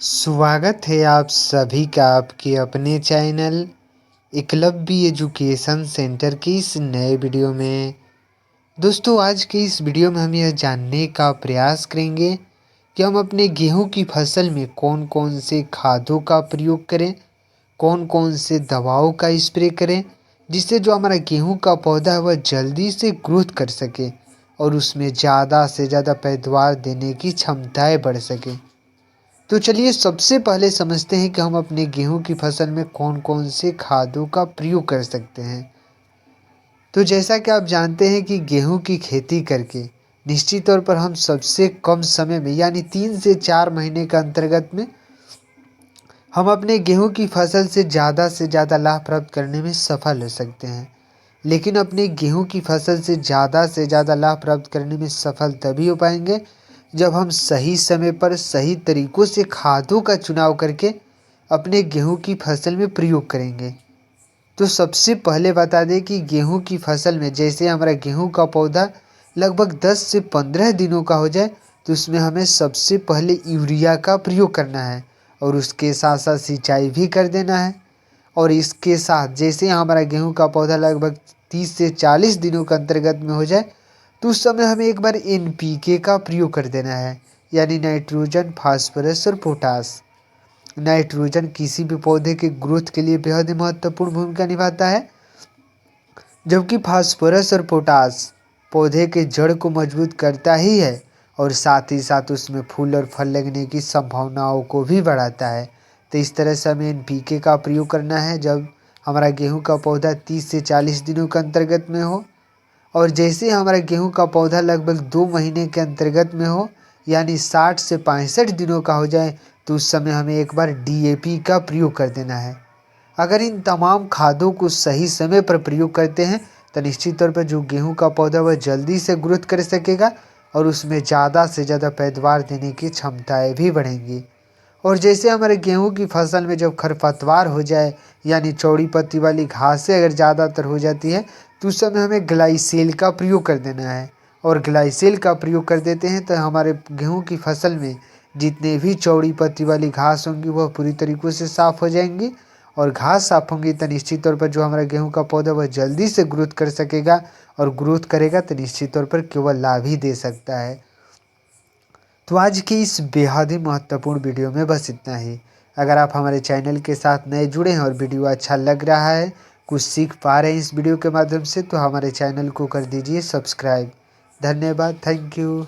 स्वागत है आप सभी का आपके अपने चैनल एकलव्य एजुकेशन सेंटर की इस नए वीडियो में। दोस्तों, आज के इस वीडियो में हम यह जानने का प्रयास करेंगे कि हम अपने गेहूं की फसल में कौन कौन से खादों का प्रयोग करें, कौन कौन से दवाओं का स्प्रे करें, जिससे जो हमारा गेहूं का पौधा है वह जल्दी से ग्रोथ कर सके और उसमें ज़्यादा से ज़्यादा पैदावार देने की क्षमताएँ बढ़ सके। तो चलिए सबसे पहले समझते हैं कि हम अपने गेहूं की फसल में कौन कौन से खादों का प्रयोग कर सकते हैं। तो जैसा कि आप जानते हैं कि गेहूं की खेती करके निश्चित तौर पर हम सबसे कम समय में यानी 3 से 4 महीने का अंतर्गत में हम अपने गेहूं की फसल से ज़्यादा लाभ प्राप्त करने में सफल हो सकते हैं। लेकिन अपने गेहूं की फसल से ज़्यादा लाभ प्राप्त करने में सफल तभी हो पाएंगे जब हम सही समय पर सही तरीक़ों से खादों का चुनाव करके अपने गेहूं की फसल में प्रयोग करेंगे। तो सबसे पहले बता दें कि गेहूं की फसल में जैसे हमारा गेहूं का पौधा लगभग 10 से 15 दिनों का हो जाए तो उसमें हमें सबसे पहले यूरिया का प्रयोग करना है और उसके साथ साथ सिंचाई भी कर देना है। और इसके साथ जैसे हमारा गेहूं का पौधा लगभग 30 से 40 दिनों के अंतर्गत में हो जाए तो उस समय हमें एक बार एनपीके का प्रयोग कर देना है, यानी नाइट्रोजन, फास्फोरस और पोटास। नाइट्रोजन किसी भी पौधे के ग्रोथ के लिए बेहद महत्वपूर्ण भूमिका निभाता है, जबकि फास्फोरस और पोटास पौधे के जड़ को मजबूत करता ही है और साथ ही साथ उसमें फूल और फल लगने की संभावनाओं को भी बढ़ाता है। तो इस तरह से हमें एनपीके का प्रयोग करना है जब हमारा गेहूं का पौधा 30 से 40 दिनों के अंतर्गत में हो। और जैसे हमारा गेहूं का पौधा लगभग 2 महीने के अंतर्गत में हो यानी 60 से 65 दिनों का हो जाए तो उस समय हमें एक बार डीएपी का प्रयोग कर देना है। अगर इन तमाम खादों को सही समय पर प्रयोग करते हैं तो निश्चित तौर पर जो गेहूं का पौधा वह जल्दी से ग्रोथ कर सकेगा और उसमें ज़्यादा से ज़्यादा पैदावार देने की क्षमताएँ भी बढ़ेंगी। और जैसे हमारे गेहूं की फसल में जब खरपतवार हो जाए यानी चौड़ी पत्ती वाली घासें अगर ज़्यादातर हो जाती है तो उस समय हमें ग्लाइसेल का प्रयोग कर देना है। और ग्लाइसेल का प्रयोग कर देते हैं तो हमारे गेहूं की फसल में जितने भी चौड़ी पत्ती वाली घास होंगी वह पूरी तरीक़ों से साफ़ हो जाएंगी। और घास साफ़ होंगी तो निश्चित तौर पर जो हमारा गेहूं का पौधा वह जल्दी से ग्रोथ कर सकेगा और ग्रोथ करेगा तो निश्चित तौर पर केवल लाभ ही दे सकता है। तो आज की इस बेहद ही महत्वपूर्ण वीडियो में बस इतना ही। अगर आप हमारे चैनल के साथ नए जुड़े हैं और वीडियो अच्छा लग रहा है, कुछ सीख पा रहे हैं इस वीडियो के माध्यम से, तो हमारे चैनल को कर दीजिए सब्सक्राइब। धन्यवाद, थैंक यू।